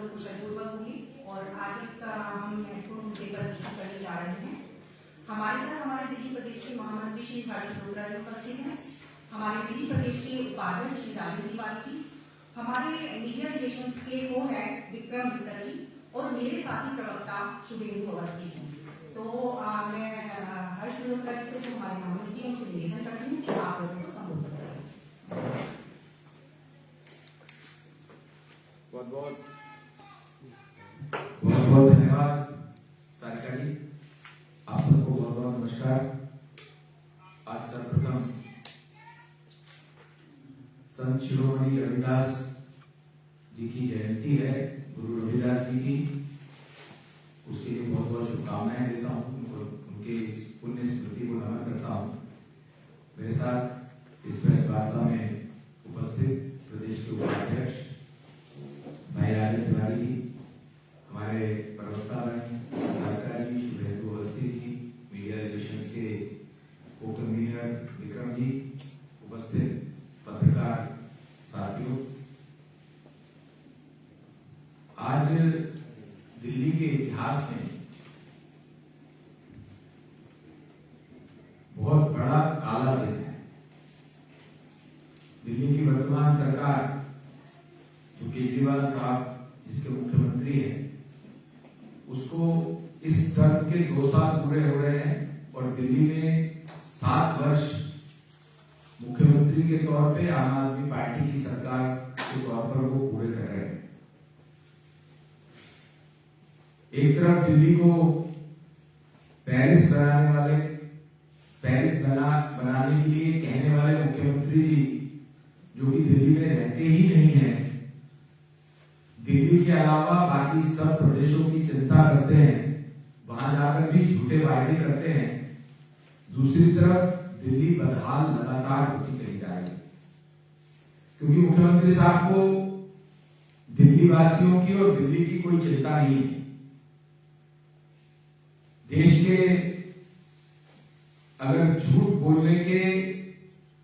कुशलपूर्वक होगी और आज एक हम महत्वपूर्ण मुद्दे पर चर्चा करने जा रहे हैं। हमारे साथ हमारे दिल्ली प्रदेश के महामंत्री श्री हर्ष मल्होत्रा जी उपस्थित हैं, हमारे दिल्ली प्रदेश के उपाध्यक्ष श्री राजीव तिवारी जी, हमारे मीडिया रिलेशंस के को हेड विक्रम मित्तल जी और मेरे साथी प्रवक्ता शुभेंदु अवस्थी जी। तो मैं हर्ष मल्होत्रा जी से जो हमारे महामंत्री हैं उनसे निवेदन करती हूँ कि आप लोगों को संबोधित करें। बहुत बहुत धन्यवाद सारिका जी, आप सबको बहुत बहुत नमस्कार। आज सर्वप्रथम संत शिरोमणि रविदास जी की जयंती है, गुरु रविदास जी की, उसके लिए बहुत बहुत शुभकामनाएं देता हूँ, उनके पुण्य स्मृति को नमन करता हूँ। मेरे साथ इस प्रेस वार्ता में उपस्थित प्रदेश के उपाध्यक्ष भाई राजीव तिवारी जी, हमारे प्रवक्ता सारिका जी, शुभेंदु अवस्थी जी, मीडिया रिलेशंस के को कन्वीनर विक्रम जी, उपस्थित पत्रकार साथियों, आज दिल्ली के इतिहास में बहुत बड़ा काला दिन है। दिल्ली की वर्तमान सरकार, जो केजरीवाल साहब जिसके मुख्यमंत्री हैं, उसको इस टर्म के 2 साल पूरे हो रहे हैं और दिल्ली में 7 वर्ष मुख्यमंत्री के तौर पे आम आदमी पार्टी की सरकार के तौर पर वो पूरे कर रहे हैं। एक तरफ दिल्ली को पेरिस बनाने के लिए कहने वाले मुख्यमंत्री जी, जो कि दिल्ली में रहते ही नहीं है, दिल्ली के अलावा बाकी सब प्रदेशों की चिंता करते हैं, वहां जाकर भी झूठे वायदे करते हैं। दूसरी तरफ दिल्ली बदहाल लगातार होती चली जा रही है, क्योंकि मुख्यमंत्री साहब को दिल्ली वासियों की और दिल्ली की कोई चिंता नहीं है। देश के अगर झूठ बोलने के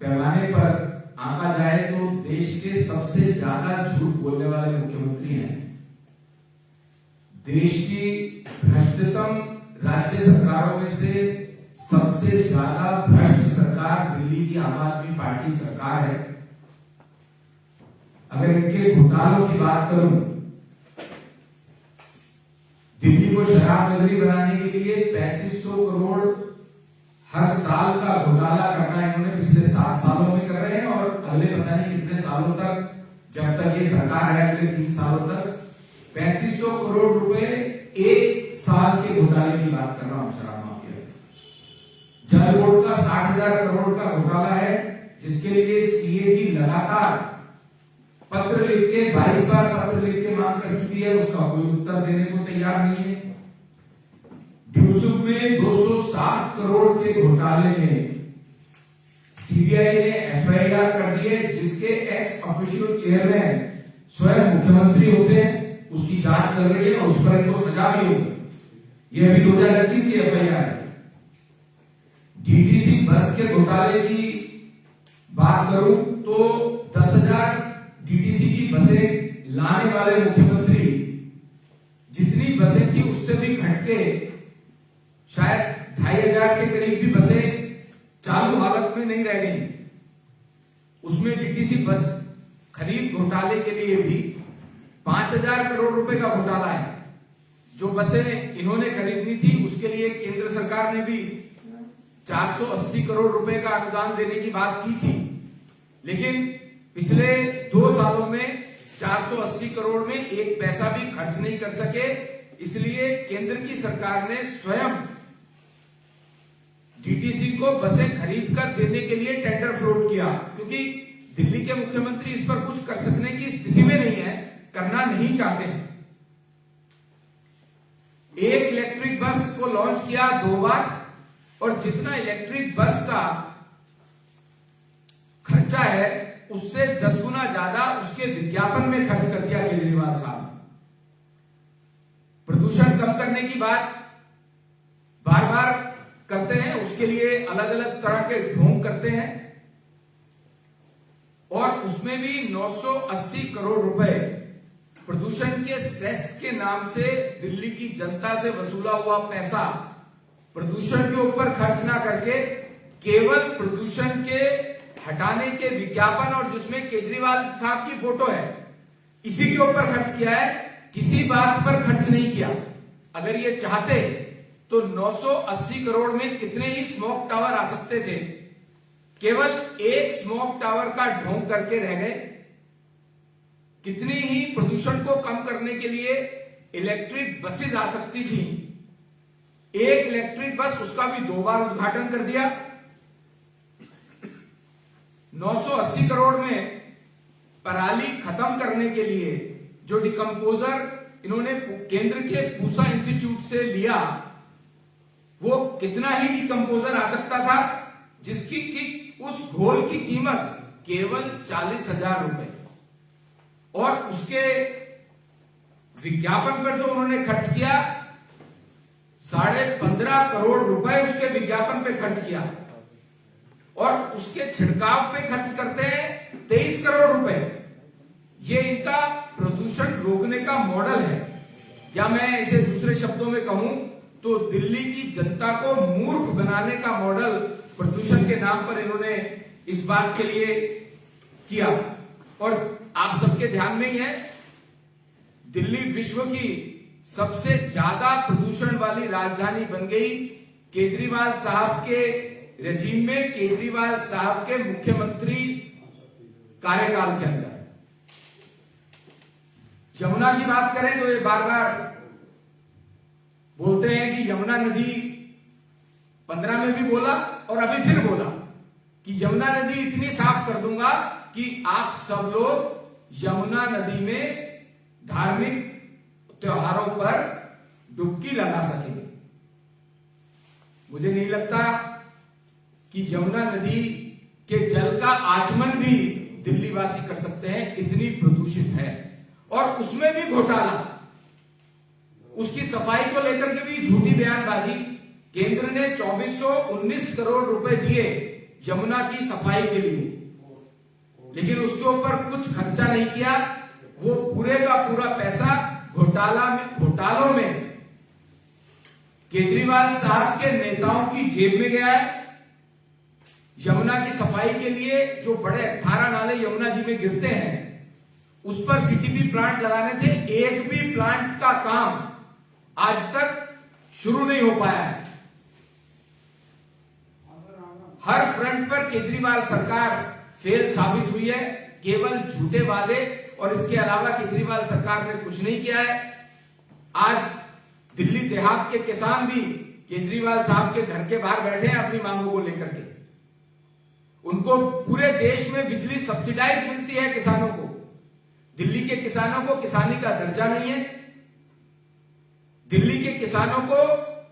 पैमाने पर आंका जाए तो देश के सबसे ज्यादा झूठ बोलने वाले मुख्यमंत्री हैं। देश की भ्रष्टतम राज्य सरकारों में से सबसे ज्यादा भ्रष्ट सरकार दिल्ली की आम आदमी पार्टी सरकार है। अगर इनके घोटालों की बात करूं, दिल्ली को शराब नगरी बनाने के लिए 3500 करोड़ हर साल का घोटाला करना इन्होंने पिछले 7 सालों में कर रहे हैं और अगले पता नहीं कितने सालों तक, जब तक ये सरकार है, अगले 3 सालों तक 3500 करोड़ रुपए एक साल के घोटाले की बात कर रहा हूं। शराब माफिया जल बोर्ड का 60,000 करोड़ का घोटाला है, जिसके लिए सीएजी लगातार पत्र लिख के 22 बार पत्र लिख के मांग कर चुकी है, उसका कोई उत्तर देने को तैयार नहीं है। ड्यूसुक में 207 करोड़ के घोटाले में सीबीआई ने एफआईआर कर दी है, जिसके एक्स ऑफिशियो चेयरमैन स्वयं मुख्यमंत्री होते हैं। उसकी जांच चल रही है और उस पर इनको सजा भी होगी। यह भी 2021 की एफआईआर है। डीटीसी बस के घोटाले की बात करूं तो 10,000 डीटीसी की बसें लाने वाले मुख्यमंत्री, जितनी बसें थी उससे भी घट के शायद 2,500 के करीब भी बसें चालू हालत में नहीं रह गई। उसमें डीटीसी बस खरीद घोटाले के लिए भी 5,000 करोड़ रुपए का घोटाला है। जो बसें इन्होंने खरीदनी थी उसके लिए केंद्र सरकार ने भी 480 करोड़ रुपए का अनुदान देने की बात की थी, लेकिन पिछले 2 सालों में 480 करोड़ में एक पैसा भी खर्च नहीं कर सके। इसलिए केंद्र की सरकार ने स्वयं डीटीसी को बसें खरीद कर देने के लिए टेंडर फ्लोट किया, क्योंकि दिल्ली के मुख्यमंत्री इस पर कुछ कर सकने की स्थिति में नहीं है, करना नहीं चाहते हैं। एक इलेक्ट्रिक बस को लॉन्च किया 2 बार और जितना इलेक्ट्रिक बस का खर्चा है उससे 10 गुना ज्यादा उसके विज्ञापन में खर्च कर दिया केजरीवाल साहब। प्रदूषण कम करने की बात बार बार करते हैं, उसके लिए अलग अलग तरह के ढोंग करते हैं और उसमें भी 980 करोड़ रुपए प्रदूषण के सेस के नाम से दिल्ली की जनता से वसूला हुआ पैसा प्रदूषण के ऊपर खर्च ना करके केवल प्रदूषण के हटाने के विज्ञापन और जिसमें केजरीवाल साहब की फोटो है इसी के ऊपर खर्च किया है, किसी बात पर खर्च नहीं किया। अगर ये चाहते तो 980 करोड़ में कितने ही स्मोक टावर आ सकते थे, केवल एक स्मोक टावर का ढोंग करके रह गए। कितनी ही प्रदूषण को कम करने के लिए इलेक्ट्रिक बसेज आ सकती थी, एक इलेक्ट्रिक बस उसका भी 2 बार उद्घाटन कर दिया। 980 करोड़ में पराली खत्म करने के लिए जो डिकम्पोजर इन्होंने केंद्र के पूसा इंस्टीट्यूट से लिया, वो कितना ही डिकम्पोजर आ सकता था जिसकी उस घोल की कीमत केवल 40,000 रुपए, और उसके विज्ञापन पर जो उन्होंने खर्च किया 15.5 करोड़ रुपए उसके विज्ञापन पे खर्च किया, और उसके छिड़काव पे खर्च करते हैं 23 करोड़ रुपए। ये इनका प्रदूषण रोकने का मॉडल है, या मैं इसे दूसरे शब्दों में कहूं तो दिल्ली की जनता को मूर्ख बनाने का मॉडल प्रदूषण के नाम पर इन्होंने इस बात के लिए किया। और आप सबके ध्यान में ही है, दिल्ली विश्व की सबसे ज्यादा प्रदूषण वाली राजधानी बन गई केजरीवाल साहब के रेजिम में, केजरीवाल साहब के मुख्यमंत्री कार्यकाल के अंदर। यमुना की बात करें तो ये बार बार बोलते हैं कि यमुना नदी 15 में भी बोला और अभी फिर बोला कि यमुना नदी इतनी साफ कर दूंगा कि आप सब लोग यमुना नदी में धार्मिक त्योहारों पर डुबकी लगा सकेंगे। मुझे नहीं लगता कि यमुना नदी के जल का आचमन भी दिल्ली वासी कर सकते हैं, इतनी प्रदूषित है। और उसमें भी घोटाला, उसकी सफाई को लेकर के भी झूठी बयानबाजी। केंद्र ने 2419 करोड़ रुपए दिए यमुना की सफाई के लिए, लेकिन उसके ऊपर कुछ खर्चा नहीं किया। वो पूरे का पूरा पैसा घोटालों में केजरीवाल साहब के नेताओं की जेब में गया है। यमुना की सफाई के लिए जो बड़े 18 नाले यमुना जी में गिरते हैं उस पर सीटीपी प्लांट लगाने थे, एक भी प्लांट का काम आज तक शुरू नहीं हो पाया है। हर फ्रंट पर केजरीवाल सरकार फेल साबित हुई है, केवल झूठे वादे, और इसके अलावा केजरीवाल सरकार ने कुछ नहीं किया है। आज दिल्ली देहात के किसान भी केजरीवाल साहब के घर के बाहर बैठे हैं अपनी मांगों को लेकर के। उनको पूरे देश में बिजली सब्सिडाइज मिलती है किसानों को, दिल्ली के किसानों को किसानी का दर्जा नहीं है। दिल्ली के किसानों को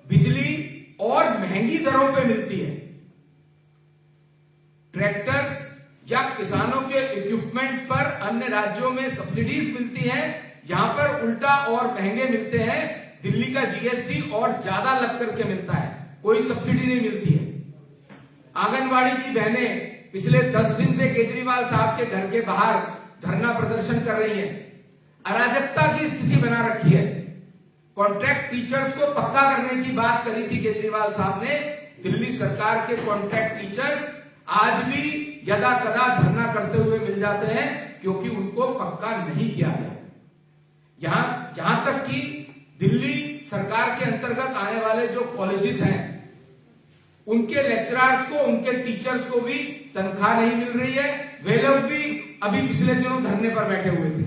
बिजली और महंगी दरों पे मिलती है। ट्रैक्टर्स या किसानों के इक्विपमेंट्स पर अन्य राज्यों में सब्सिडीज मिलती हैं, यहां पर उल्टा और महंगे मिलते हैं। दिल्ली का जीएसटी और ज्यादा लग करके मिलता है, कोई सब्सिडी नहीं मिलती है। आंगनवाड़ी की बहनें पिछले 10 दिन से केजरीवाल साहब के घर के बाहर धरना प्रदर्शन कर रही हैं। अराजकता की स्थिति बना रखी है। कॉन्ट्रैक्ट टीचर्स को पक्का करने की बात करी थी केजरीवाल साहब ने। दिल्ली सरकार के कॉन्ट्रैक्ट टीचर्स आज भी यदा कदा धरना करते हुए मिल जाते हैं क्योंकि उनको पक्का नहीं किया गया। यहां तक कि दिल्ली सरकार के अंतर्गत आने वाले जो कॉलेजेस हैं उनके लेक्चरर्स को, उनके टीचर्स को भी तनख्वाह नहीं मिल रही है। वे लोग भी अभी पिछले दिनों धरने पर बैठे हुए थे।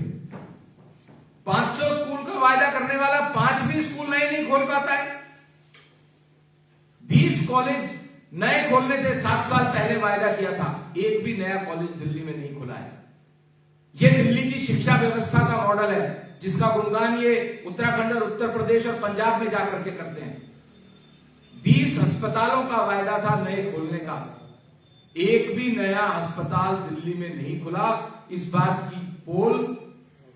500 स्कूल का वायदा करने वाला 5 भी स्कूल नहीं खोल पाता है। 20 कॉलेज नए खोलने थे, 7 साल पहले वायदा किया था, एक भी नया कॉलेज दिल्ली में नहीं खुला है। यह दिल्ली की शिक्षा व्यवस्था का मॉडल है जिसका गुणगान ये उत्तराखंड और उत्तर प्रदेश और पंजाब में जाकर के करते हैं। 20 अस्पतालों का वायदा था नए खोलने का, एक भी नया अस्पताल दिल्ली में नहीं खुला। इस बात की पोल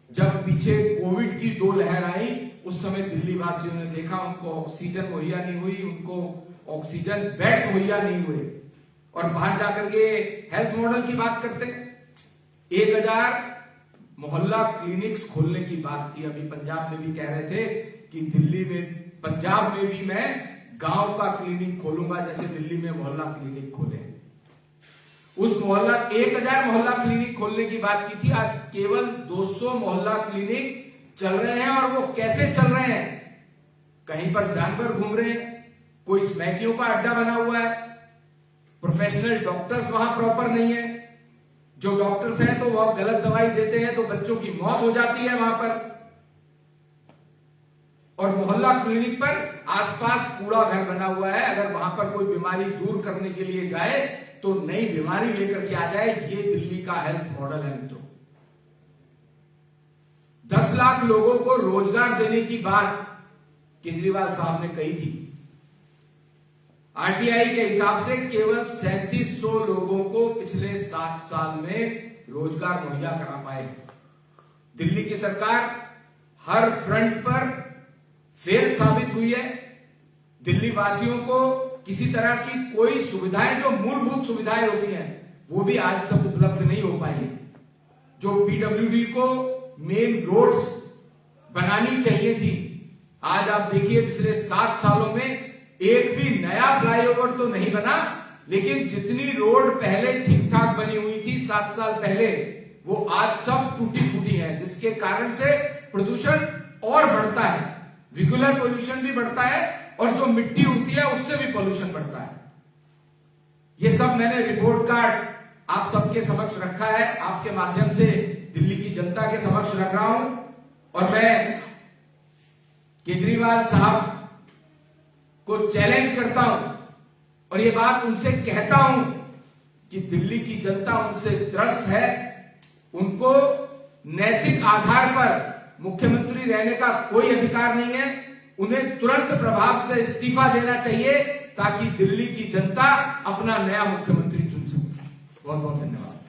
जब पीछे कोविड की 2 लहर आई उस समय दिल्ली वासियों ने देखा, उनको ऑक्सीजन मुहैया नहीं हुई, उनको ऑक्सीजन बेड मुहैया नहीं हुए। और बाहर जाकर के हेल्थ मॉडल की बात करते, मोहल्ला क्लिनिक्स खोलने की बात थी। अभी पंजाब में भी कह रहे थे कि दिल्ली में, पंजाब में भी मैं गांव का क्लिनिक खोलूंगा, जैसे दिल्ली में मोहल्ला क्लिनिक खोले। उस मोहल्ला 1000 मोहल्ला क्लिनिक खोलने की बात की थी, आज केवल 200 मोहल्ला क्लिनिक चल रहे हैं। और वो कैसे चल रहे हैं? कहीं पर जानवर घूम रहे हैं, कोई स्मैकियों का अड्डा बना हुआ है, प्रोफेशनल डॉक्टर्स वहां प्रॉपर नहीं है, जो डॉक्टर्स हैं तो वह गलत दवाई देते हैं तो बच्चों की मौत हो जाती है वहां पर। और मोहल्ला क्लिनिक पर आसपास कूड़ा घर बना हुआ है, अगर वहां पर कोई बीमारी दूर करने के लिए जाए तो नई बीमारी लेकर के आ जाए। ये दिल्ली का हेल्थ मॉडल है मित्रों। 10 लाख लोगों को रोजगार देने की बात केजरीवाल साहब ने कही थी। आरटीआई के हिसाब से केवल 3700 लोगों को पिछले 7 साल में रोजगार मुहैया करा पाए। दिल्ली की सरकार हर फ्रंट पर फेल साबित हुई है। दिल्ली वासियों को किसी तरह की कोई सुविधाएं, जो मूलभूत सुविधाएं होती हैं, वो भी आज तक उपलब्ध नहीं हो पाई। जो पीडब्ल्यूडी को मेन रोड्स बनानी चाहिए थी, आज आप देखिए पिछले 7 सालों में एक भी नया फ्लाईओवर तो नहीं बना, लेकिन जितनी रोड पहले ठीक ठाक बनी हुई थी 7 साल पहले, वो आज सब टूटी फूटी है, जिसके कारण से प्रदूषण और बढ़ता है। विजुअल पोल्यूशन भी बढ़ता है और जो मिट्टी उड़ती है उससे भी पोल्यूशन बढ़ता है। ये सब मैंने रिपोर्ट कार्ड आप सबके समक्ष रखा है, आपके माध्यम से दिल्ली की जनता के समक्ष रख रहा हूं। और मैं केजरीवाल साहब को चैलेंज करता हूं और ये बात उनसे कहता हूं कि दिल्ली की जनता उनसे त्रस्त है। उनको नैतिक आधार पर मुख्यमंत्री रहने का कोई अधिकार नहीं है। उन्हें तुरंत प्रभाव से इस्तीफा देना चाहिए ताकि दिल्ली की जनता अपना नया मुख्यमंत्री चुन सके। बहुत बहुत धन्यवाद।